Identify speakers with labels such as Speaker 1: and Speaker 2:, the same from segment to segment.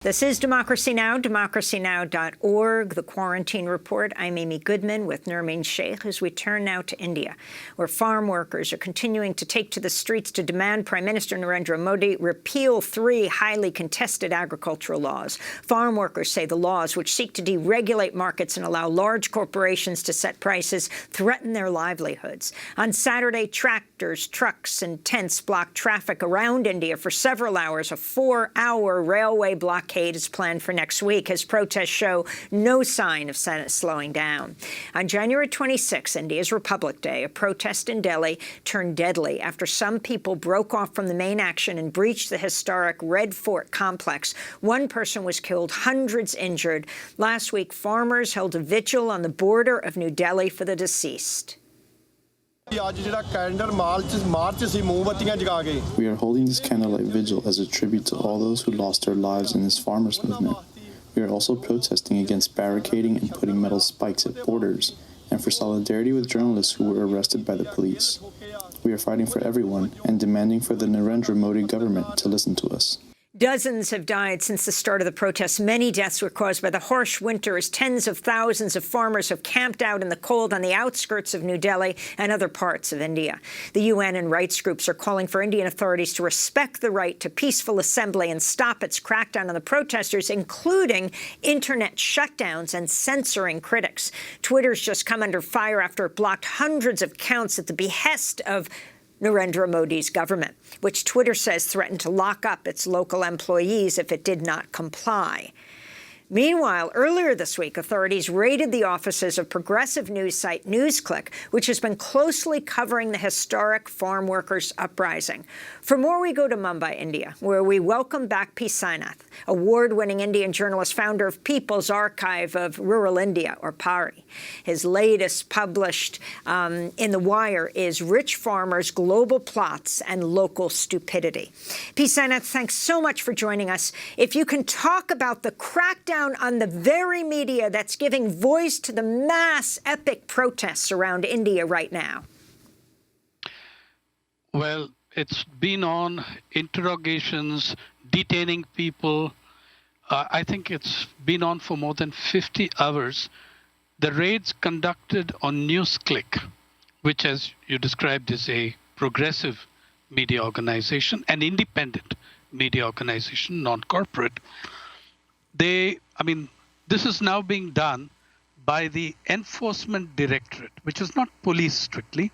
Speaker 1: This is Democracy Now!, democracynow.org, the Quarantine Report. I'm Amy Goodman with Nurmeen Sheikh as we turn now to India, where farm workers are continuing to take to the streets to demand Prime Minister Narendra Modi repeal 3 highly contested agricultural laws. Farm workers say the laws, which seek to deregulate markets and allow large corporations to set prices, threaten their livelihoods. On Saturday, tractors, trucks and tents blocked traffic around India for several hours. A 4-hour railway blockade is planned for next week as protests show no sign of slowing down. On January 26, India's Republic Day, a protest in Delhi turned deadly after some people broke off from the main action and breached the historic Red Fort complex. 1 person was killed, hundreds injured. Last week, farmers held a vigil on the border of New Delhi for the deceased.
Speaker 2: We are holding this candlelight vigil as a tribute to all those who lost their lives in this farmers' movement. We are also protesting against barricading and putting metal spikes at borders, and for solidarity with journalists who were arrested by the police. We are fighting for everyone and demanding for the Narendra Modi government to listen to us.
Speaker 1: Dozens have died since the start of the protests. Many deaths were caused by the harsh winter as tens of thousands of farmers have camped out in the cold on the outskirts of New Delhi and other parts of India. The UN and rights groups are calling for Indian authorities to respect the right to peaceful assembly and stop its crackdown on the protesters, including internet shutdowns and censoring critics. Twitter's just come under fire after it blocked hundreds of accounts at the behest of Narendra Modi's government, which Twitter says threatened to lock up its local employees if it did not comply. Meanwhile, earlier this week, authorities raided the offices of progressive news site NewsClick, which has been closely covering the historic farm workers' uprising. For more, we go to Mumbai, India, where we welcome back P. Sainath, award-winning Indian journalist, founder of People's Archive of Rural India, or PARI. His latest published in The Wire is Rich Farmers, Global Plots, and Local Stupidity. P. Sainath, thanks so much for joining us. If you can talk about the crackdown on the very media that's giving voice to the mass epic protests around India right now.
Speaker 3: Well, it's been on interrogations, detaining people. I think it's been on for more than 50 hours. The raids conducted on NewsClick, which, as you described, is a progressive media organization, an independent media organization, non-corporate. This is now being done by the Enforcement Directorate, which is not police strictly,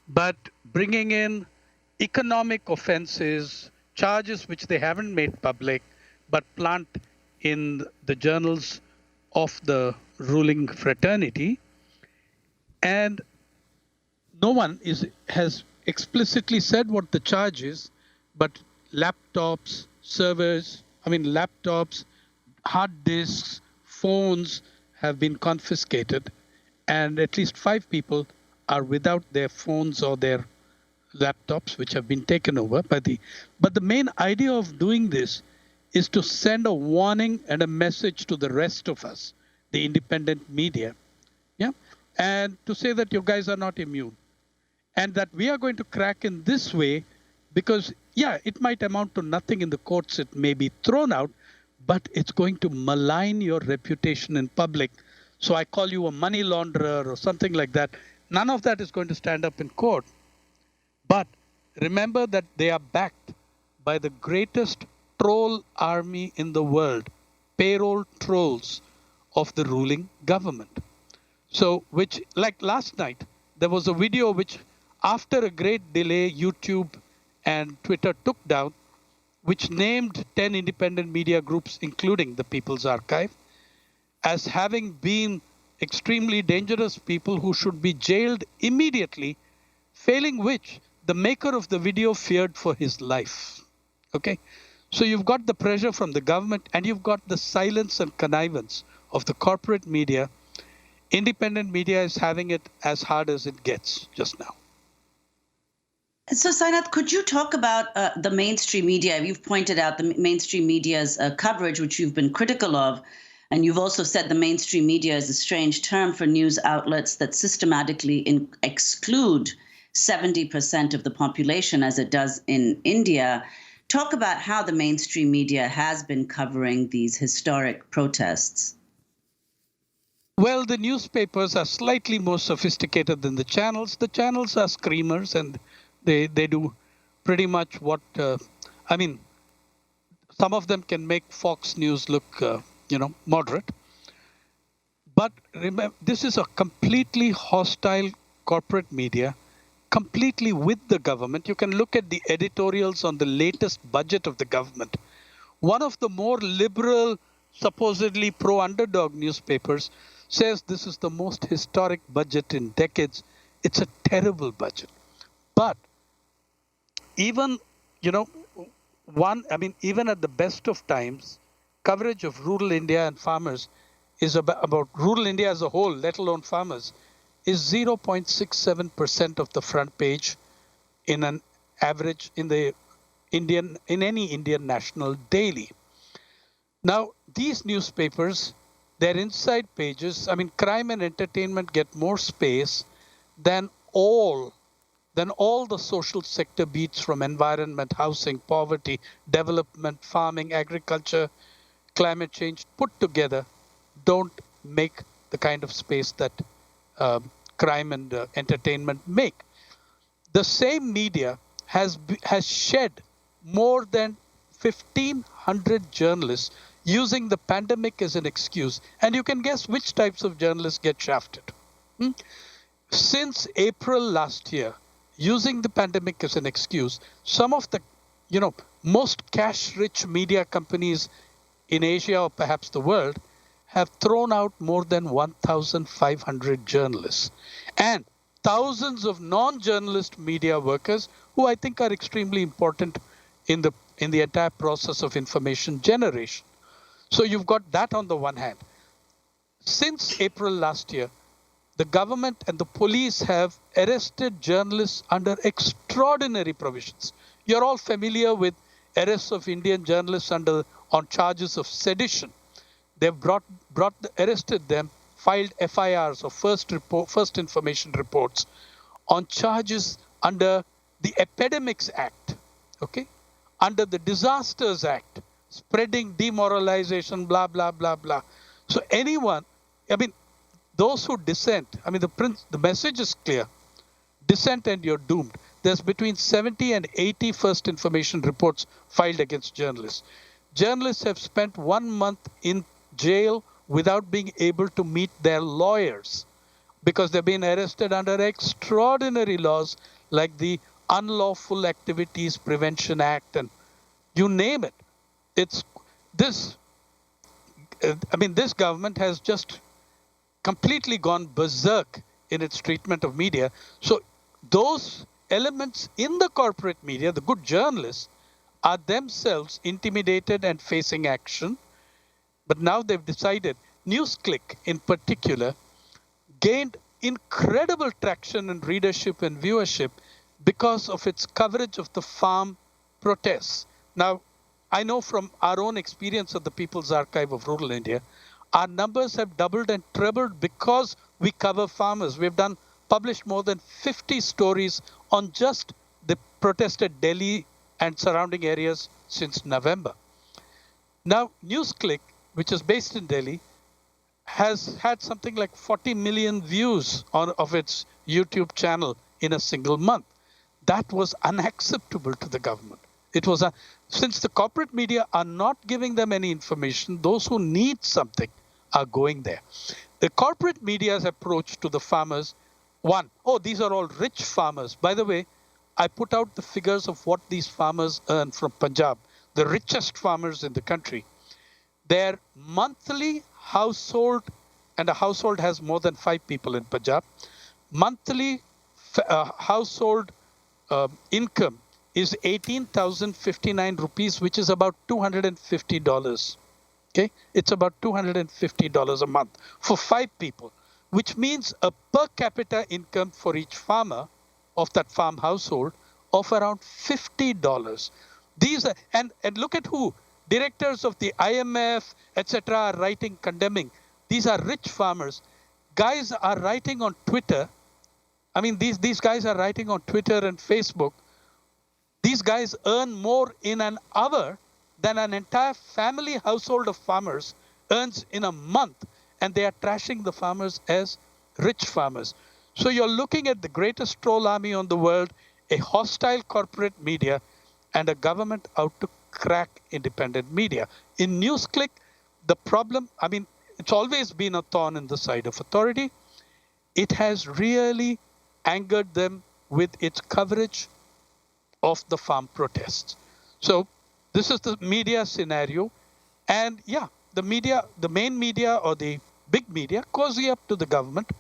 Speaker 3: but bringing in economic offenses, charges which they haven't made public, but plant in the journals of the ruling fraternity. And no one has explicitly said what the charge is, but laptops, servers, hard disks, phones have been confiscated, and at least 5 people are without their phones or their laptops, which have been taken over by But the main idea of doing this is to send a warning and a message to the rest of us, the independent media, and to say that you guys are not immune, and that we are going to crack in this way because, it might amount to nothing in the courts. It may be thrown out, but it's going to malign your reputation in public. So I call you a money launderer or something like that. None of that is going to stand up in court. But remember that they are backed by the greatest troll army in the world, payroll trolls of the ruling government. So, like last night, there was a video which, after a great delay, YouTube and Twitter took down, which named 10 independent media groups, including the People's Archive, as having been extremely dangerous people who should be jailed immediately, failing which the maker of the video feared for his life. Okay? So you've got the pressure from the government, and you've got the silence and connivance of the corporate media. Independent media is having it as hard as it gets just now.
Speaker 4: So, Sainath, could you talk about the mainstream media? You've pointed out the mainstream media's coverage, which you've been critical of, and you've also said the mainstream media is a strange term for news outlets that systematically exclude 70% of the population, as it does in India. Talk about how the mainstream media has been covering these historic protests.
Speaker 3: Well, the newspapers are slightly more sophisticated than the channels. The channels are screamers, and they do pretty much what, I mean, some of them can make Fox News look, moderate. But remember, this is a completely hostile corporate media, completely with the government. You can look at the editorials on the latest budget of the government. One of the more liberal, supposedly pro-underdog newspapers says this is the most historic budget in decades. It's a terrible budget. But even, even at the best of times, coverage of rural India and farmers is about rural India as a whole, let alone farmers, is 0.67% of the front page in an average in any Indian national daily. Now, these newspapers, their inside pages, crime and entertainment get more space than all the social sector beats from environment, housing, poverty, development, farming, agriculture, climate change put together don't make the kind of space that crime and entertainment make. The same media has shed more than 1,500 journalists using the pandemic as an excuse. And you can guess which types of journalists get shafted. Since April last year, using the pandemic as an excuse, some of the most cash-rich media companies in Asia or perhaps the world have thrown out more than 1,500 journalists and thousands of non-journalist media workers who I think are extremely important in the entire process of information generation. So you've got that on the one hand. Since April last year, the government and the police have arrested journalists under extraordinary provisions. You're all familiar with arrests of Indian journalists on charges of sedition. They've arrested them, filed FIRs or first information reports on charges under the Epidemics Act, under the Disasters Act, spreading demoralization, blah, blah, blah, blah. So those who dissent, the message is clear. Dissent and you're doomed. There's between 70 and 80 first information reports filed against journalists. Journalists have spent 1 month in jail without being able to meet their lawyers because they've been arrested under extraordinary laws like the Unlawful Activities Prevention Act and you name it. This government has just completely gone berserk in its treatment of media. So those elements in the corporate media, the good journalists, are themselves intimidated and facing action. But now they've decided, NewsClick in particular, gained incredible traction and readership and viewership because of its coverage of the farm protests. Now, I know from our own experience of the People's Archive of Rural India, our numbers have doubled and trebled because we cover farmers. We've published more than 50 stories on just the protest at Delhi and surrounding areas since November. Now, NewsClick, which is based in Delhi, has had something like 40 million views of its YouTube channel in a single month. That was unacceptable to the government. Since the corporate media are not giving them any information, those who need something are going there. The corporate media's approach to the farmers, these are all rich farmers. By the way, I put out the figures of what these farmers earn from Punjab, the richest farmers in the country. Their monthly household, and a household has more than 5 people in Punjab, monthly household income is 18,059 rupees, which is about $250. Okay, it's about $250 a month for 5 people, which means a per capita income for each farmer of that farm household of around $50. These are, and look at who directors of the IMF, etc., are writing condemning. These are rich farmers. Guys are writing on Twitter. These guys are writing on Twitter and Facebook These guys earn more in an hour than an entire family household of farmers earns in a month, and they are trashing the farmers as rich farmers. So you're looking at the greatest troll army on the world, a hostile corporate media, and a government out to crack independent media. In NewsClick, the problem, I mean, it's always been a thorn in the side of authority. It has really angered them with its coverage of the farm protests. So this is the media scenario. And yeah, the media, the main media or the big media, cozy up to the government.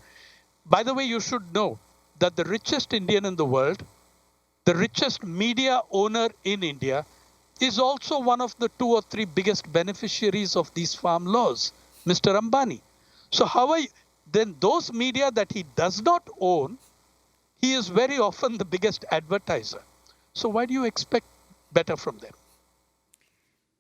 Speaker 3: By the way, you should know that the richest Indian in the world, the richest media owner in India, is also one of the 2 or 3 biggest beneficiaries of these farm laws, Mr. Ambani. So how are you, then those media that he does not own, he is very often the biggest advertiser. So why do you expect better from them?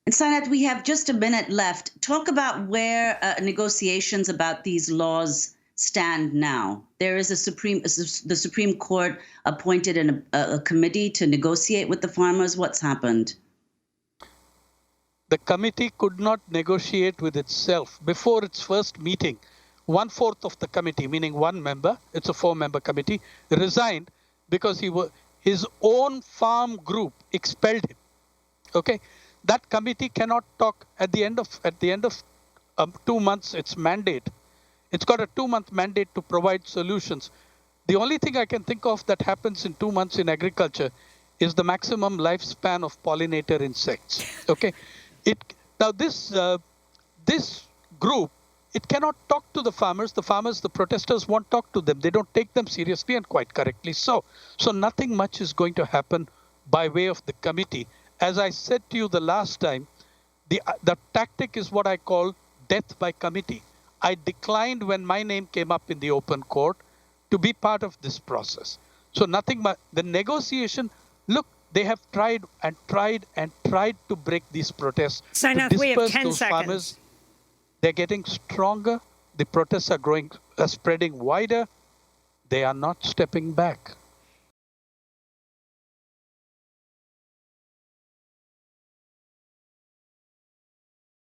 Speaker 4: And Sainath, we have just a minute left. Talk about where negotiations about these laws stand now. There is the Supreme Court appointed a committee to negotiate with the farmers. What's happened?
Speaker 3: The committee could not negotiate with itself. Before its first meeting, 1/4 of the committee, meaning one member, it's a 4-member committee, resigned because his own farm group expelled him. Okay, that committee cannot talk at the end of 2 months. Its mandate, it's got a 2-month mandate to provide solutions. The only thing I can think of that happens in 2 months in agriculture is the maximum lifespan of pollinator insects. Okay, now this group, it cannot talk to the farmers. The protesters won't talk to them. They don't take them seriously, and quite correctly so. So nothing much is going to happen by way of the committee. As I said to you the last time, the tactic is what I call death by committee. I declined when my name came up in the open court to be part of this process. So nothing but the negotiation, look, they have tried and tried and tried to break these protests.
Speaker 1: Sainath, we have 10 seconds.
Speaker 3: Farmers. They're getting stronger. The protests are spreading wider. They are not stepping back.